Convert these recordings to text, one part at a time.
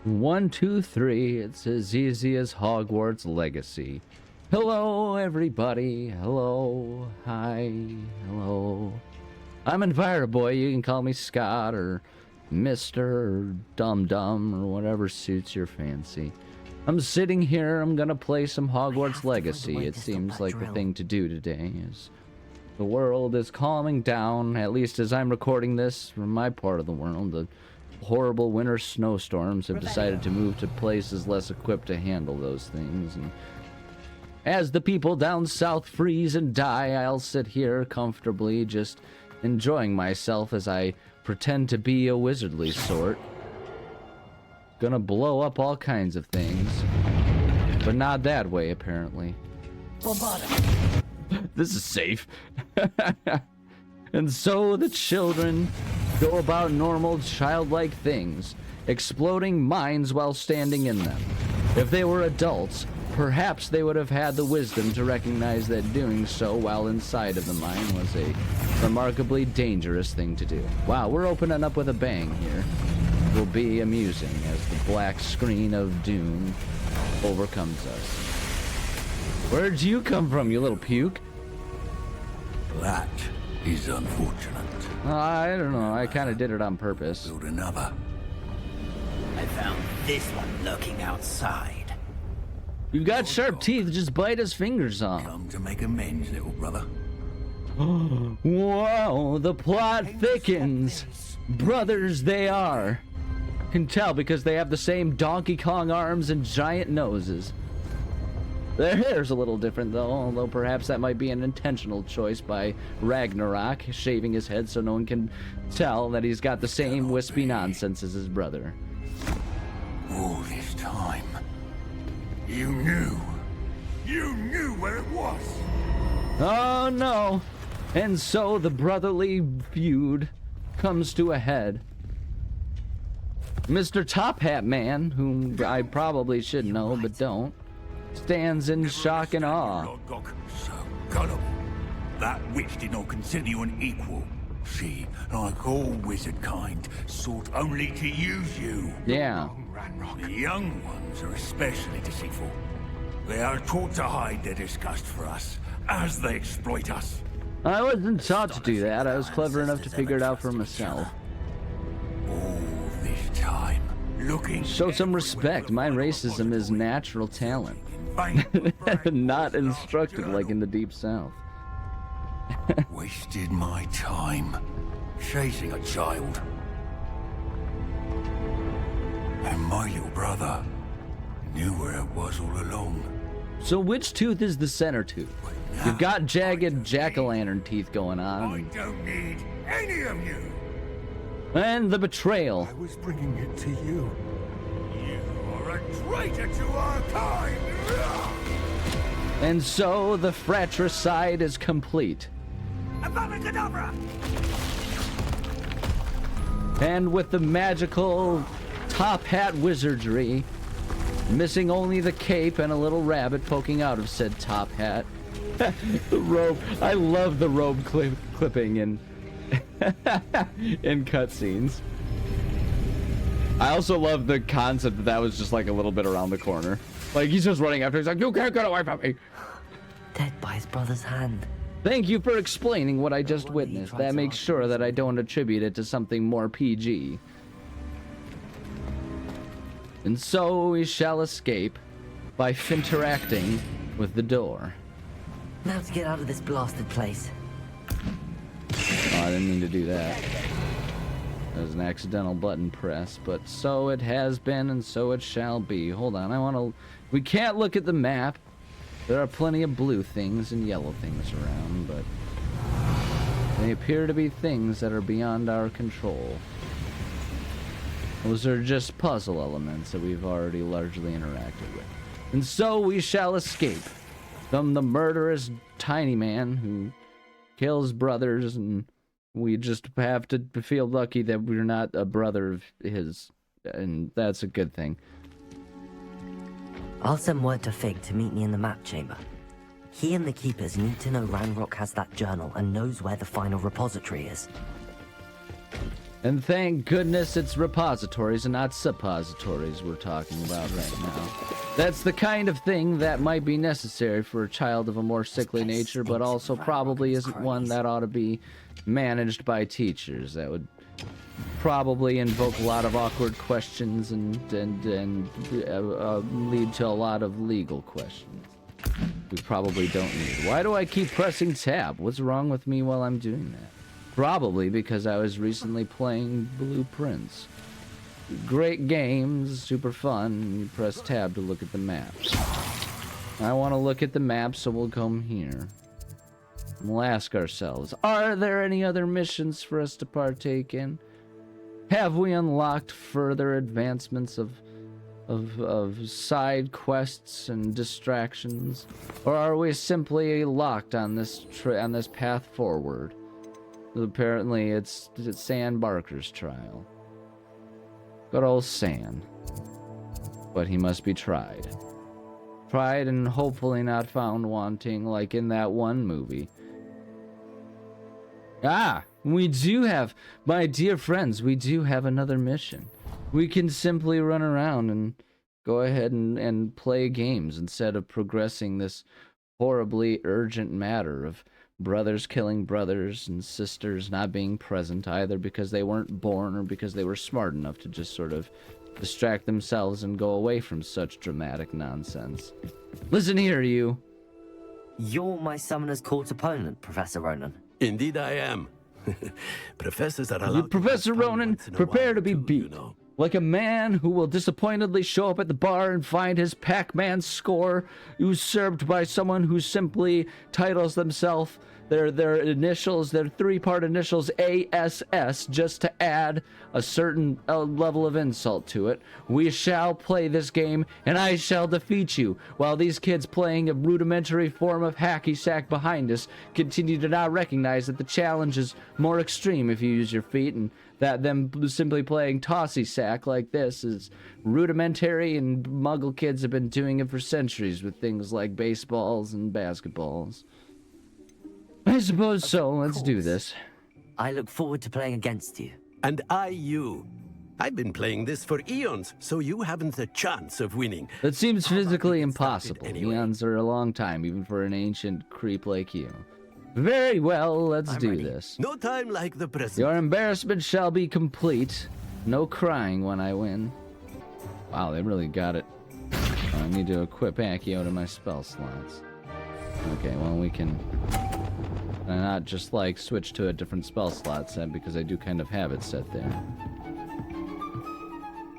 123, it's as easy as Hogwarts Legacy. Hello, everybody. Hello. Hi. Hello. I'm Enviroboy. You can call me Scott or Mr. or Dum Dum or whatever suits your fancy. I'm sitting here. I'm gonna play some Hogwarts Legacy. It seems like the thing to do today is the world is calming down, at least as I'm recording this from my part of the world. The horrible winter snowstorms have decided to move to places less equipped to handle those things, and as the people down south freeze and die, I'll sit here comfortably just enjoying myself as I pretend to be a wizardly sort. Gonna blow up all kinds of things, but not that way apparently. This is safe. And so the children go about normal childlike things, exploding mines while standing in them. If they were adults, perhaps they would have had the wisdom to recognize that doing so while inside of the mine was a remarkably dangerous thing to do. Wow, we're opening up with a bang here. It will be amusing as the black screen of doom overcomes us. Where'd you come from, you little puke? That is unfortunate. I don't know, I kind of did it on purpose. Build another. I found this one lurking outside. You've got sharp teeth, just bite his fingers off. Come to make amends, little brother. Whoa, the plot thickens. Brothers they are. Can tell because they have the same Donkey Kong arms and giant noses. Their hair's a little different though, although perhaps that might be an intentional choice by Ragnarok, shaving his head so no one can tell that he's got the same wispy nonsense as his brother. All this time, you knew where it was. Oh no! And so the brotherly feud comes to a head. Mr. Top Hat Man, whom I probably should know but don't, stands in shock and awe. So gullible. That witch did not consider you an equal. She, like all wizard kind, sought only to use you. Yeah. The young ones are especially deceitful. They are taught to hide their disgust for us as they exploit us. I wasn't taught to do that. I was clever enough to figure it out for myself. All this time, looking. Show some respect. My racism is natural talent. Not instructed like in the Deep South. Wasted my time chasing a child. And my little brother knew where it was all along. So which tooth is the center tooth? You've got jagged jack-o'-lantern teeth going I on. don't need any of you. And the betrayal. I was bringing it to you. You are a traitor to our kind. And so the fratricide is complete. Abracadabra! And with the magical top hat wizardry, missing only the cape and a little rabbit poking out of said top hat. The robe. I love the robe clipping in in cutscenes. I also love the concept that was just like a little bit around the corner. Like he's just running after. He's like, "You can't get away from me." Dead by his brother's hand. Thank you for explaining what I just witnessed. That makes sure that I don't attribute it to something more PG. And so we shall escape by interacting with the door. Now to get out of this blasted place. Oh, I didn't mean to do that. That was an accidental button press, but so it has been and so it shall be. Hold on, I want to... We can't look at the map. There are plenty of blue things and yellow things around, but they appear to be things that are beyond our control. Those are just puzzle elements that we've already largely interacted with. And so we shall escape from the murderous tiny man who kills brothers, and we just have to feel lucky that we're not a brother of his, and that's a good thing. I'll send word to Fig to meet me in the map chamber. He and the Keepers need to know Ranrock has that journal and knows where the final repository is. And thank goodness it's repositories and not suppositories we're talking about right now. That's the kind of thing that might be necessary for a child of a more sickly nature, but also probably isn't one that ought to be managed by teachers. That would probably invoke a lot of awkward questions and lead to a lot of legal questions. We probably don't need. Why do I keep pressing tab? What's wrong with me while I'm doing that? Probably because I was recently playing Blueprints. Great games, super fun. You press tab to look at the maps. I want to look at the map, so we'll come here. We'll ask ourselves, are there any other missions for us to partake in? Have we unlocked further advancements of side quests and distractions? Or are we simply locked on this path forward? Apparently it's Sam Barker's trial. Good old Sam. But he must be tried. Tried and hopefully not found wanting like in that one movie. Ah, we do have, my dear friends, we do have another mission. We can simply run around and go ahead and play games instead of progressing this horribly urgent matter of brothers killing brothers and sisters not being present either because they weren't born or because they were smart enough to just sort of distract themselves and go away from such dramatic nonsense. Listen here, you. You're my Summoner's Court opponent, Professor Ronan. Indeed I am. Professors are allowed Professor Ronan, prepare to be beat. You know. Like a man who will disappointedly show up at the bar and find his Pac-Man score usurped by someone who simply titles themselves their initials, their three-part initials ASS, just to add a certain level of insult to it. We shall play this game, and I shall defeat you, while these kids playing a rudimentary form of hacky sack behind us continue to not recognize that the challenge is more extreme if you use your feet, and that them simply playing tossy sack like this is rudimentary, and Muggle kids have been doing it for centuries with things like baseballs and basketballs. I suppose so. Let's do this. I look forward to playing against you. And I you. I've been playing this for eons, so you haven't a chance of winning. That seems physically impossible. anyway. Eons are a long time, even for an ancient creep like you. Very well, let's do ready. this. No time like the present. Your embarrassment shall be complete. No crying when I win. Wow, they really got it. I need to equip Accio to my spell slots. Okay, well, we can not just like switch to a different spell slot set because I do kind of have it set there.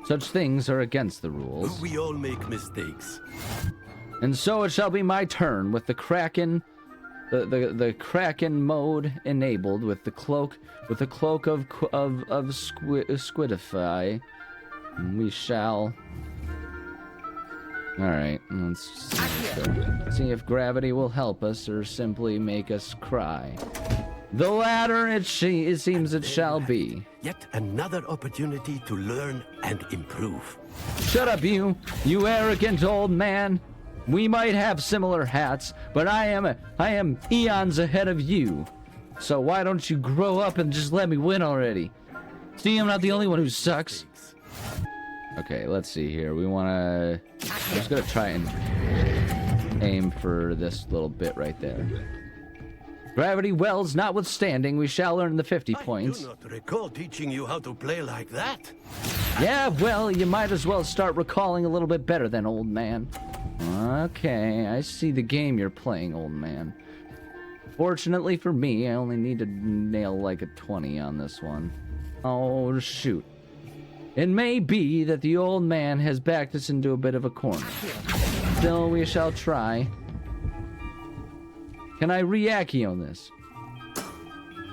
Such things are against the rules. We all make mistakes. And so it shall be my turn with the Kraken, the Kraken mode enabled with the cloak of Squidify. We shall. All right, let's see if gravity will help us or simply make us cry. The latter it seems it shall be. Yet another opportunity to learn and improve. Shut up, you arrogant old man. We might have similar hats, but I am eons ahead of you. So why don't you grow up and just let me win already? See, I'm not the only one who sucks. Okay, let's see here. I'm just gonna try and aim for this little bit right there. Gravity wells notwithstanding, we shall earn the 50 points. I do not recall teaching you how to play like that. Yeah, well, you might as well start recalling a little bit better then, old man. Okay, I see the game you're playing, old man. Fortunately for me, I only need to nail like a 20 on this one. Oh, shoot. It may be that the old man has backed us into a bit of a corner. Still, we shall try. Can I re-Accio this?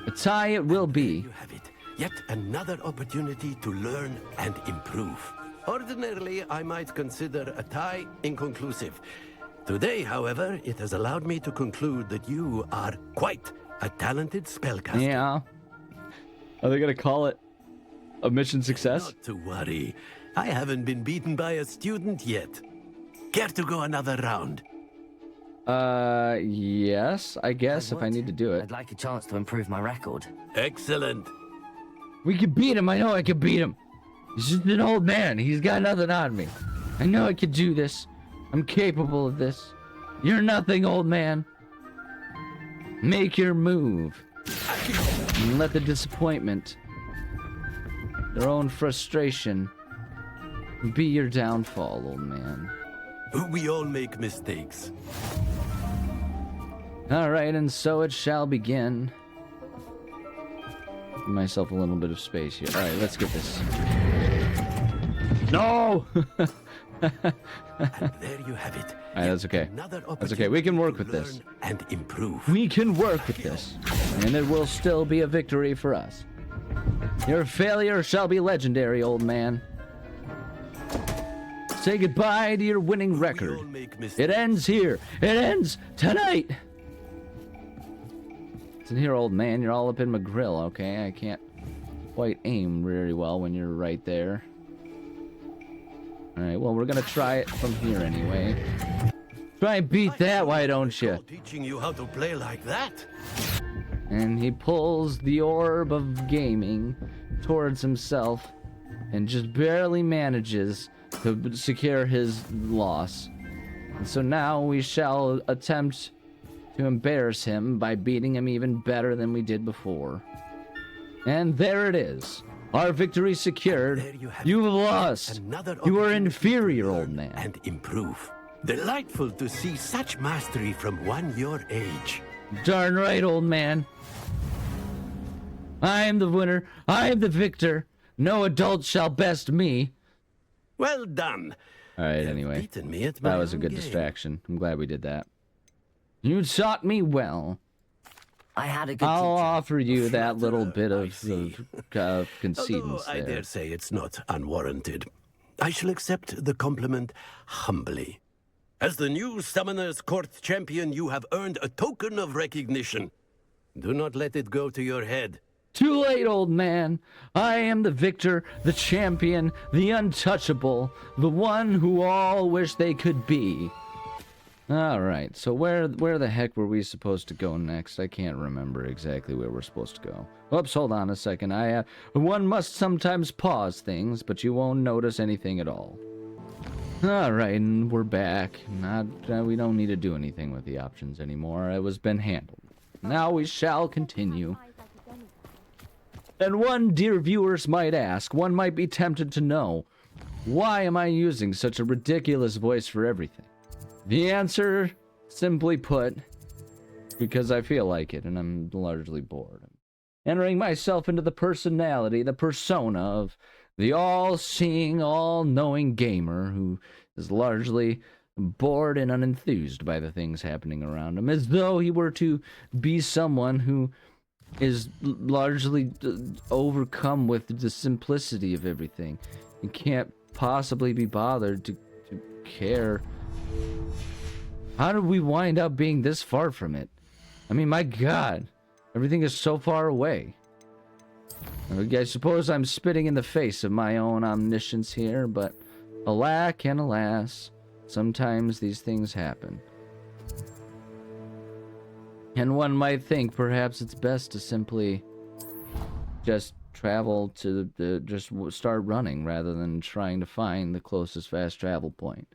A tie it will be. You have it. Yet another opportunity to learn and improve. Ordinarily, I might consider a tie inconclusive. Today, however, it has allowed me to conclude that you are quite a talented spellcaster. Yeah. Are they gonna call it a mission success? Not to worry. I haven't been beaten by a student yet. Care to go another round? Yes, I guess if I need to do it. I'd like a chance to improve my record. Excellent. We can beat him. I know I can beat him. He's just an old man. He's got nothing on me. I know I can do this. I'm capable of this. You're nothing, old man. Make your move. And let the disappointment, their own frustration, be your downfall, old man. We all make mistakes. Alright, and so it shall begin. Give myself a little bit of space here. Alright, let's get this. No! And there you have it. Alright, that's okay. That's okay. We can work with this. And improve. We can work with this. And it will still be a victory for us. Your failure shall be legendary, old man. Say goodbye to your winning record. It ends here. It ends tonight. Listen here, old man. You're all up in my grill, okay? I can't quite aim very well when you're right there. Alright, well, we're gonna try it from here anyway. Try and beat that, why don't you? Teaching you how to play like that. And he pulls the orb of gaming towards himself and just barely manages to secure his loss. And so now we shall attempt to embarrass him by beating him even better than we did before. And there it is. Our victory secured. You have lost. You are inferior, old man. And improve. Delightful to see such mastery from one your age. Darn right, old man. I am the winner. I am the victor. No adult shall best me. Well done. All right, You've anyway. beaten me at my That was a own good game. distraction. I'm glad we did that. You taught me well. I had a good I'll teacher. offer you that little bit I of see. concedence Although I there. dare say it's not unwarranted. I shall accept the compliment humbly. As the new Summoner's Court champion, you have earned a token of recognition. Do not let it go to your head. Too late, old man. I am the victor, the champion, the untouchable, the one who all wish they could be. All right, so where the heck were we supposed to go next? I can't remember exactly where we're supposed to go. Oops, hold on a second. One must sometimes pause things, but you won't notice anything at all. All right, and we're back. We don't need to do anything with the options anymore. It was been handled. Now we shall continue. And one, dear viewers, might ask, one might be tempted to know, why am I using such a ridiculous voice for everything? The answer, simply put, because I feel like it and I'm largely bored. Entering myself into the personality, the persona of the all-seeing, all-knowing gamer who is largely bored and unenthused by the things happening around him, as though he were to be someone who is largely overcome with the simplicity of everything and can't possibly be bothered to care. How did we wind up being this far from it? I mean, my God, everything is so far away. I suppose I'm spitting in the face of my own omniscience here, but alack and alas, sometimes these things happen. And one might think perhaps it's best to simply just travel to just start running rather than trying to find the closest fast travel point.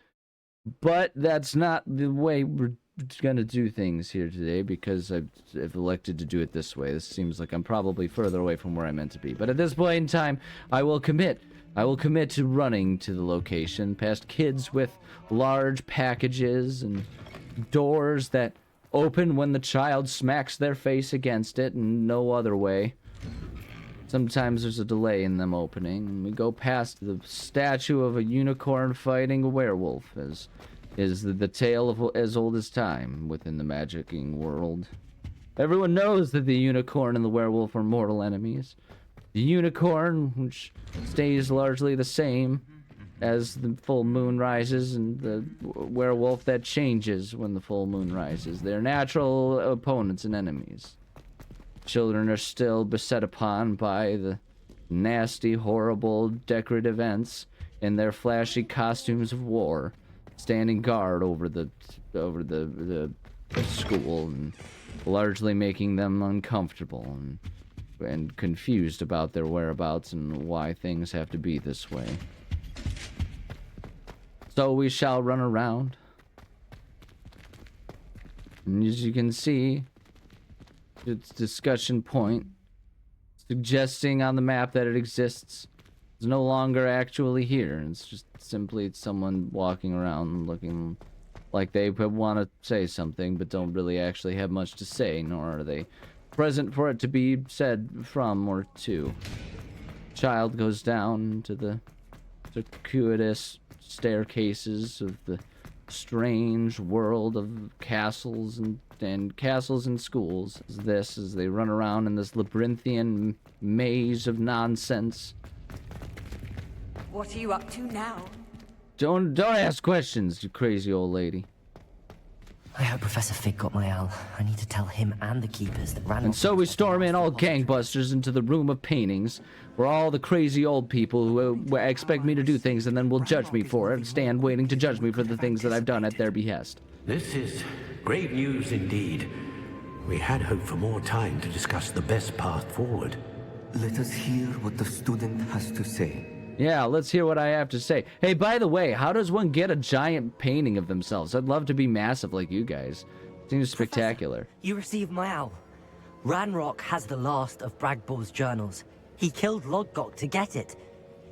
But that's not the way we're going to do things here today, because I've elected to do it this way. This seems like I'm probably further away from where I meant to be. But at this point in time, I will commit to running to the location, past kids with large packages and doors that open when the child smacks their face against it and no other way. Sometimes there's a delay in them opening, and we go past the statue of a unicorn fighting a werewolf, as is the tale of as old as time within the magicking world. Everyone knows that the unicorn and the werewolf are mortal enemies. The unicorn, which stays largely the same as the full moon rises, and the werewolf that changes when the full moon rises. They're natural opponents and enemies. Children are still beset upon by the nasty, horrible, decorative ents in their flashy costumes of war, standing guard over the school and largely making them uncomfortable. And and confused about their whereabouts and why things have to be this way. So we shall run around. And as you can see, its discussion point suggesting on the map that it exists is no longer actually here. It's just simply someone walking around looking like they want to say something but don't really actually have much to say, nor are they present for it to be said from or to. Child goes down to the circuitous staircases of the strange world of castles and castles and schools. As they run around in this labyrinthian maze of nonsense. What are you up to now? Don't ask questions, you crazy old lady. I hope Professor Fig got my owl. I need to tell him and the keepers that Randall... And so we storm in all gangbusters into the room of paintings, where all the crazy old people who expect me to do things and then will judge me for it stand waiting to judge me for the things that I've done at their behest. This is great news indeed. We had hoped for more time to discuss the best path forward. Let us hear what the student has to say. Yeah, let's hear what I have to say. Hey, by the way, how does one get a giant painting of themselves? I'd love to be massive like you guys. Seems spectacular. Professor, you received my owl. Ranrock has the last of Bragbor's journals. He killed Lodgok to get it.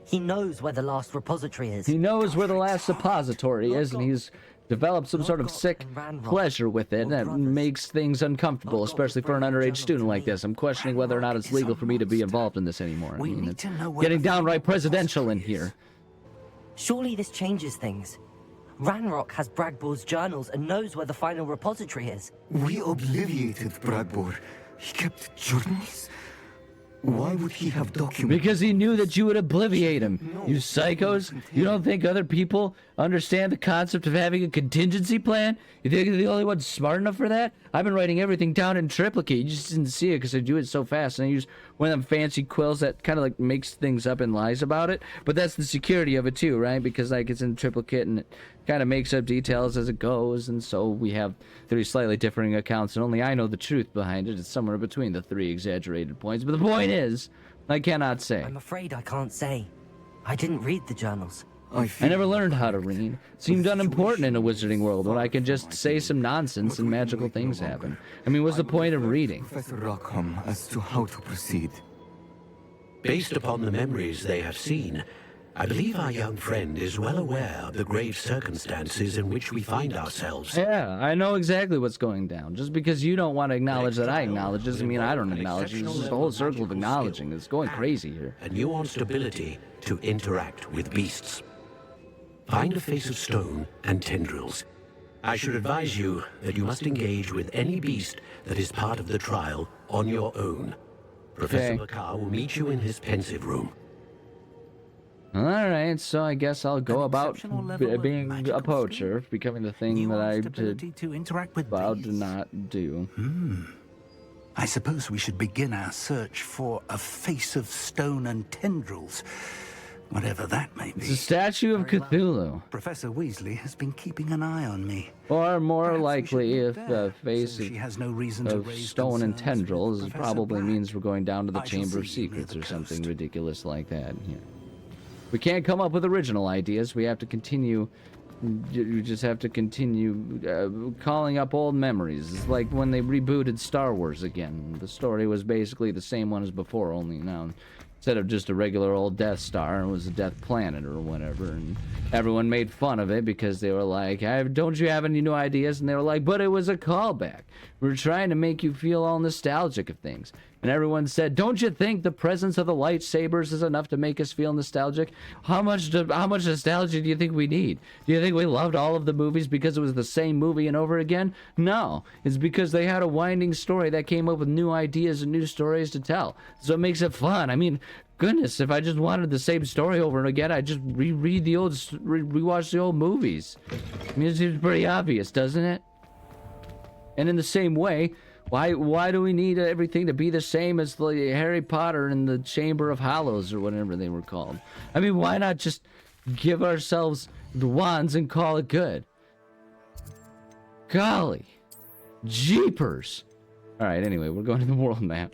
He knows where the last repository is. He knows where the last suppository is, and he's developed some sort of sick pleasure with it that makes things uncomfortable, especially for an underage student like this. I'm questioning whether or not it's legal for me to be involved in this anymore. I mean, it's getting downright presidential in here. Surely this changes things. Ranrock has Bragbor's journals and knows where the final repository is. We obliviated Bragbor. He kept journals? Why would he have documents? Because he knew that you would obliviate him. You psychos? You don't think other people understand the concept of having a contingency plan? You think you're the only one smart enough for that? I've been writing everything down in triplicate. You just didn't see it because I do it so fast. And I use one of them fancy quills that kind of like makes things up and lies about it. But that's the security of it too, right? Because like it's in triplicate and it kind of makes up details as it goes. And so we have 3 slightly differing accounts and only I know the truth behind it. It's somewhere between the 3 exaggerated points. But the point is, I cannot say. I'm afraid I can't say. I didn't read the journals. I never learned how to read. It seemed unimportant in a wizarding world when I can just say some nonsense and magical things happen. I mean, what's the point of reading? Professor Rockham as to how to proceed. Based upon the memories they have seen, I believe our young friend is well aware of the grave circumstances in which we find ourselves. Yeah, I know exactly what's going down. Just because you don't want to acknowledge that I acknowledge doesn't mean I don't acknowledge it. It's just a whole circle of acknowledging. It's going crazy here. A nuanced ability to interact with beasts. Find a face of stone and tendrils. I should advise you that you must engage with any beast that is part of the trial on your own. Professor Bakar will meet you in his pensive room. Alright, so I guess I'll go about being a poacher, becoming the thing that I vowed to not do. I suppose we should begin our search for a face of stone and tendrils, whatever that may be. It's a statue of Cthulhu. Professor Weasley has been keeping an eye on me. Or more Perhaps likely, if the face she has no reason to of raise stone and concerns with tendrils Professor probably Black. means we're going down to the I shall Chamber of see you near Secrets the or something coast. ridiculous like that. Yeah. We can't come up with original ideas. We have to continue. You just have to continue calling up old memories. It's like when they rebooted Star Wars again. The story was basically the same one as before, only now instead of just a regular old Death Star, it was a Death Planet or whatever. And everyone made fun of it because they were like, don't you have any new ideas? And they were like, but it was a callback. We were trying to make you feel all nostalgic of things. And everyone said, don't you think the presence of the lightsabers is enough to make us feel nostalgic? How much nostalgia do you think we need? Do you think we loved all of the movies because it was the same movie and over again? No. It's because they had a winding story that came up with new ideas and new stories to tell. So it makes it fun. I mean, goodness, if I just wanted the same story over and again, I'd just rewatch the old movies. I mean, it seems pretty obvious, doesn't it? And in the same way, why do we need everything to be the same as the Harry Potter and the Chamber of Hollows or whatever they were called? I mean, why not just give ourselves the wands and call it good? Golly. Jeepers. Alright, anyway, we're going to the world map.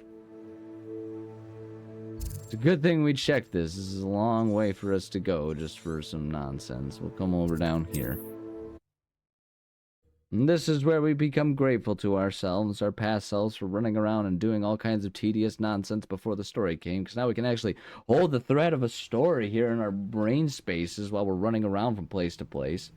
It's a good thing we checked this. This is a long way for us to go just for some nonsense. We'll come over down here. And this is where we become grateful to ourselves, our past selves, for running around and doing all kinds of tedious nonsense before the story came, because now we can actually hold the thread of a story here in our brain spaces while we're running around from place to place.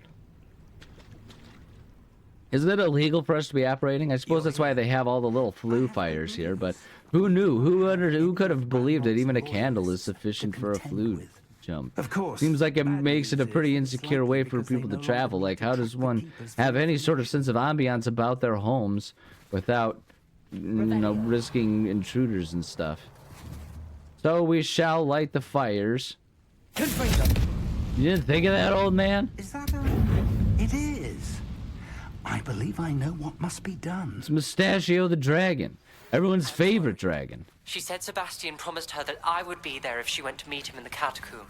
Isn't it illegal for us to be operating? I suppose that's why they have all the little flu fires here, but who knew? Who could have believed that even a candle is sufficient for a flu jump? Of course. Seems like it makes it a pretty insecure way for people to travel. Like, how does one have any sort of sense of ambiance about their homes without, risking intruders and stuff? So we shall light the fires. You didn't think of that, old man? Is that It is. I believe I know what must be done. It's Mustachio the dragon. Everyone's favorite dragon. She said Sebastian promised her that I would be there if she went to meet him in the catacomb.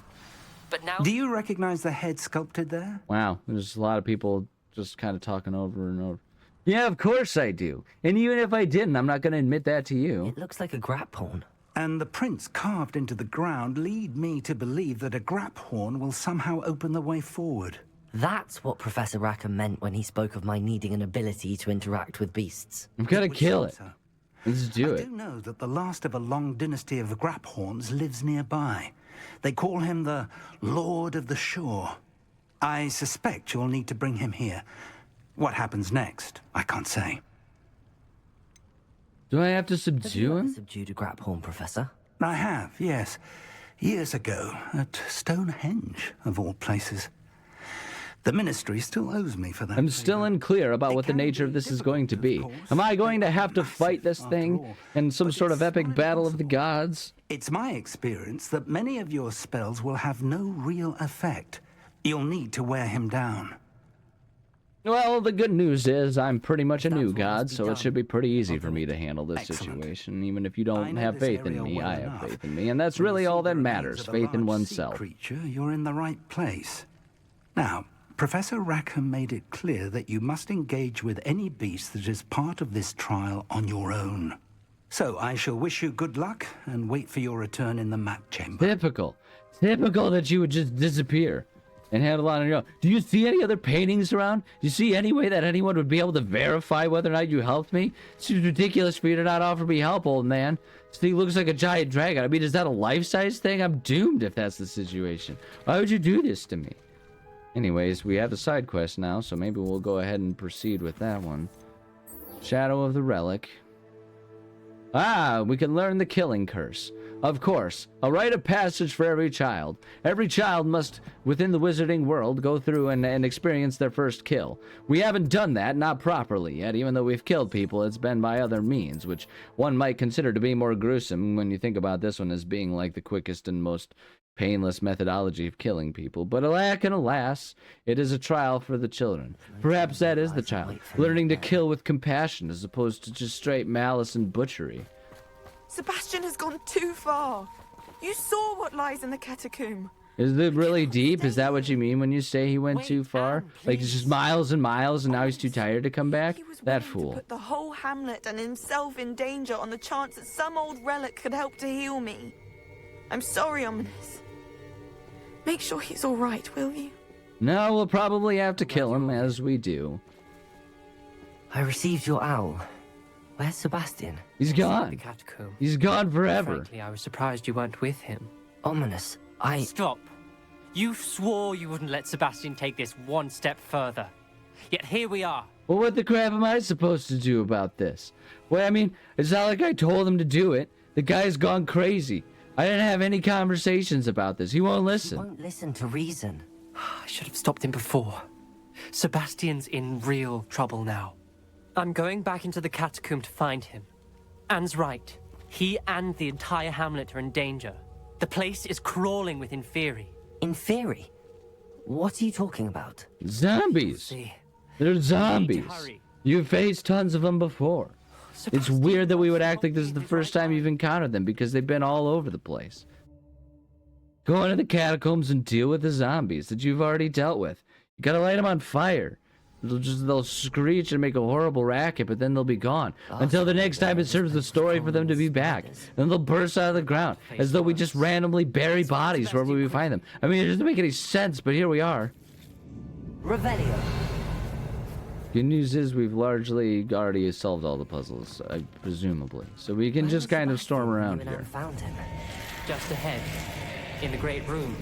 But now... Do you recognize the head sculpted there? Wow, there's a lot of people just kind of talking over and over. Yeah, of course I do. And even if I didn't, I'm not going to admit that to you. It looks like a grap horn. And the prints carved into the ground lead me to believe that a grap horn will somehow open the way forward. That's what Professor Rackham meant when he spoke of my needing an ability to interact with beasts. I'm gonna kill it. So. Let's do it. I do know that the last of a long dynasty of grap horns lives nearby. They call him the Lord of the Shore. I suspect you'll need to bring him here. What happens next, I can't say. Do I have to Have you subdue ever him? subdued a grap horn, Professor? I have, yes. Years ago, at Stonehenge, of all places. The Ministry still owes me for that. I'm still unclear about what the nature of this is going to be. Am I going to have to fight this thing in some sort of epic battle of the gods? It's my experience that many of your spells will have no real effect. You'll need to wear him down. Well, the good news is I'm pretty much a new god, so it should be pretty easy for me to handle this situation. Even if you don't have faith in me, I have faith in me, and that's really all that matters, faith in oneself. Creature, you're in the right place. Now, Professor Rackham made it clear that you must engage with any beast that is part of this trial on your own. So I shall wish you good luck and wait for your return in the map chamber. Typical. Typical that you would just disappear and handle it on your own. Do you see any other paintings around? Do you see any way that anyone would be able to verify whether or not you helped me? It seems ridiculous for you to not offer me help, old man. This thing looks like a giant dragon. I mean, is that a life-size thing? I'm doomed if that's the situation. Why would you do this to me? Anyways, we have a side quest now, so maybe we'll go ahead and proceed with that one. Shadow of the Relic. Ah, we can learn the killing curse. Of course, a rite of passage for every child. Every child must, within the wizarding world, go through and experience their first kill. We haven't done that, not properly yet. Even though we've killed people, it's been by other means, which one might consider to be more gruesome when you think about this one as being like the quickest and most painless methodology of killing people. But alack and alas, it is a trial for the children. Perhaps that is the child, learning to kill with compassion as opposed to just straight malice and butchery. Sebastian has gone too far. You saw what lies in the catacomb. Is it really deep? Is that what you mean when you say he went too far? Like it's just miles and miles and now he's too tired to come back? He was That willing fool. to put the whole hamlet and himself in danger on the chance that some old relic could help to heal me. I'm sorry, Ominous. Make sure he's all right, will you? No, we'll probably have to kill him, as we do. I received your owl. Where's Sebastian? He's The gone. catacomb. He's gone forever. Frankly, I was surprised you weren't with him. Ominous, Stop. You swore you wouldn't let Sebastian take this one step further. Yet here we are. Well, what the crap am I supposed to do about this? Well, I mean, it's not like I told him to do it. The guy's gone crazy. I didn't have any conversations about this. He won't He listen. won't listen to reason. I should have stopped him before. Sebastian's in real trouble now. I'm going back into the catacomb to find him. Anne's right. He and the entire hamlet are in danger. The place is crawling with Inferi. In theory. What are you talking about? Zombies. See, They're zombies. hurry. You've faced tons of them before. It's Sebastian weird that we would must act like this is not the be in first his right time you've mind. encountered them because they've been all over the place. Go into the catacombs and deal with the zombies that you've already dealt with. You gotta light them on fire. They'll screech and make a horrible racket, but then they'll be gone until the next time it serves the story for them to be back. Then they'll burst out of the ground as though we just randomly bury bodies wherever we find them. I mean, it doesn't make any sense, but here we are. Revelio. Good news is we've largely already solved all the puzzles, presumably. So we can just kind of storm around here. Found him. Just ahead, in the great room.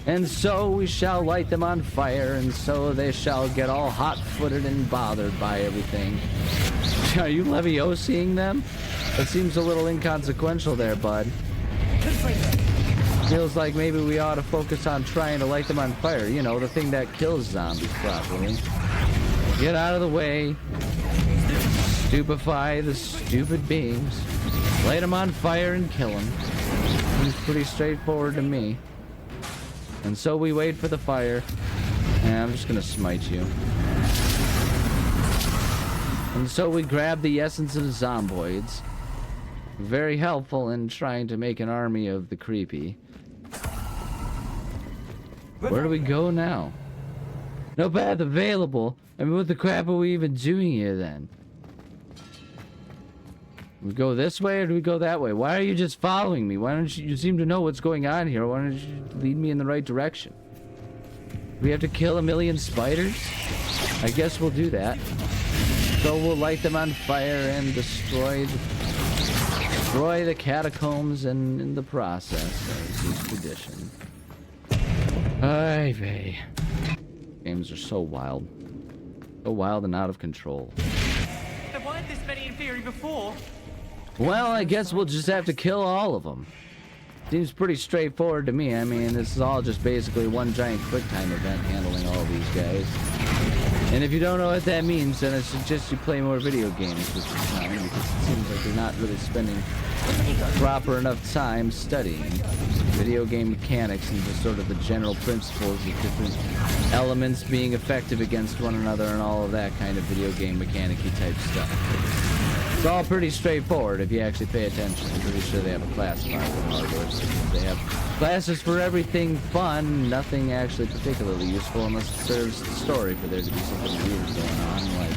And so we shall light them on fire, and so they shall get all hot-footed and bothered by everything. Are you Leviosaing them? That seems a little inconsequential there, bud. Feels like maybe we ought to focus on trying to light them on fire. You know, the thing that kills zombies properly. Get out of the way. Stupefy the stupid beings. Light them on fire and kill them. Seems pretty straightforward to me. And so we wait for the fire. And I'm just gonna smite you. And so we grab the essence of zomboids. Very helpful in trying to make an army of the creepy. Where do we go now? No path available. I mean, what the crap are we even doing here then? We go this way or do we go that way? Why are you just following me? Why don't you seem to know what's going on here? Why don't you lead me in the right direction? We have to kill a million spiders? I guess we'll do that. So we'll light them on fire and destroy the catacombs and in the process, as is tradition. Ay vey. Games are so wild. So wild and out of control. There weren't this many in theory before. Well, I guess we'll just have to kill all of them. Seems pretty straightforward to me. I mean, this is all just basically one giant QuickTime event handling all these guys. And if you don't know what that means, then I suggest you play more video games with the time, because it seems like you're not really spending proper enough time studying video game mechanics and just sort of the general principles of different elements being effective against one another and all of that kind of video game mechanic-y type stuff. It's all pretty straightforward if you actually pay attention. I'm pretty sure they have a class mark in Hogwarts. They have classes for everything fun, nothing actually particularly useful unless it serves the story for there to be something weird going on, like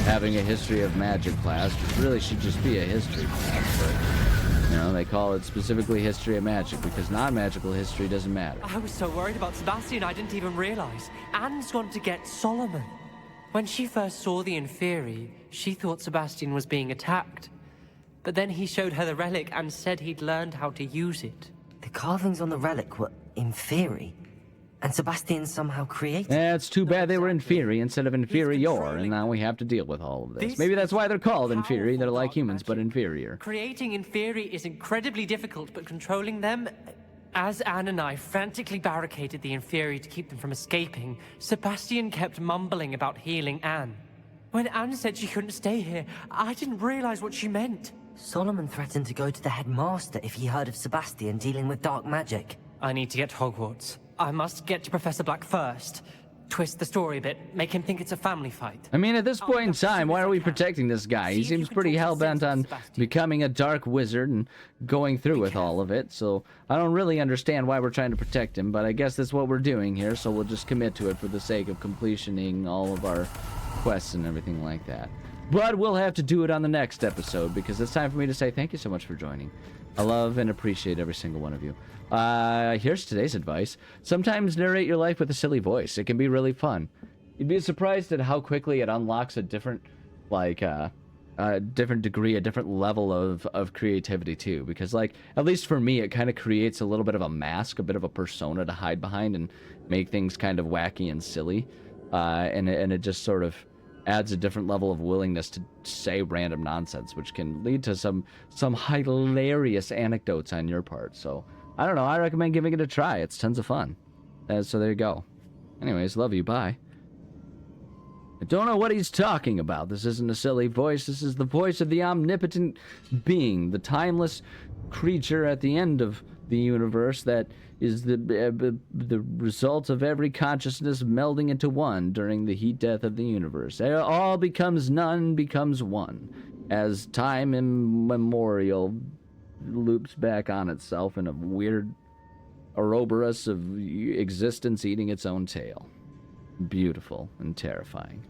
having a history of magic class, which really should just be a history class, but, you know, they call it specifically history of magic because non-magical history doesn't matter. I was so worried about Sebastian I didn't even realize. Anne's gone to get Solomon. When she first saw the Inferi, she thought Sebastian was being attacked. But then he showed her the relic and said he'd learned how to use it. The carvings on the relic were Inferi, and Sebastian somehow created. Yeah, it's too bad they were Inferi instead of inferior, and now we have to deal with all of this. Maybe that's why they're called Inferi. They're like humans, but inferior. Creating Inferi is incredibly difficult, but controlling them... As Anne and I frantically barricaded the Inferi to keep them from escaping, Sebastian kept mumbling about healing Anne. When Anne said she couldn't stay here, I didn't realize what she meant. Solomon threatened to go to the headmaster if he heard of Sebastian dealing with dark magic. I need to get to Hogwarts. I must get to Professor Black first. Twist the story a bit, make him think it's a family fight. I mean, at this point in time, why are we protecting this guy? He seems pretty hell-bent on becoming a dark wizard and going through with all of it, so I don't really understand why we're trying to protect him, but I guess that's what we're doing here, so we'll just commit to it for the sake of completioning all of our quests and everything like that. But we'll have to do it on the next episode, because it's time for me to say thank you so much for joining. I love and appreciate every single one of you. Here's today's advice. Sometimes narrate your life with a silly voice. It can be really fun. You'd be surprised at how quickly it unlocks a different, like, different degree, a different level of creativity, too. Because, like, at least for me, it kind of creates a little bit of a mask, a bit of a persona to hide behind and make things kind of wacky and silly. And it just sort of adds a different level of willingness to say random nonsense, which can lead to some hilarious anecdotes on your part. So, I don't know, I recommend giving it a try. It's tons of fun. So there you go. Anyways, love you, bye. I don't know what he's talking about. This isn't a silly voice. This is the voice of the omnipotent being, the timeless creature at the end of the universe that is the result of every consciousness melding into one during the heat death of the universe. All becomes none, becomes one, as time immemorial loops back on itself in a weird Ouroboros of existence eating its own tail. beautiful and terrifying.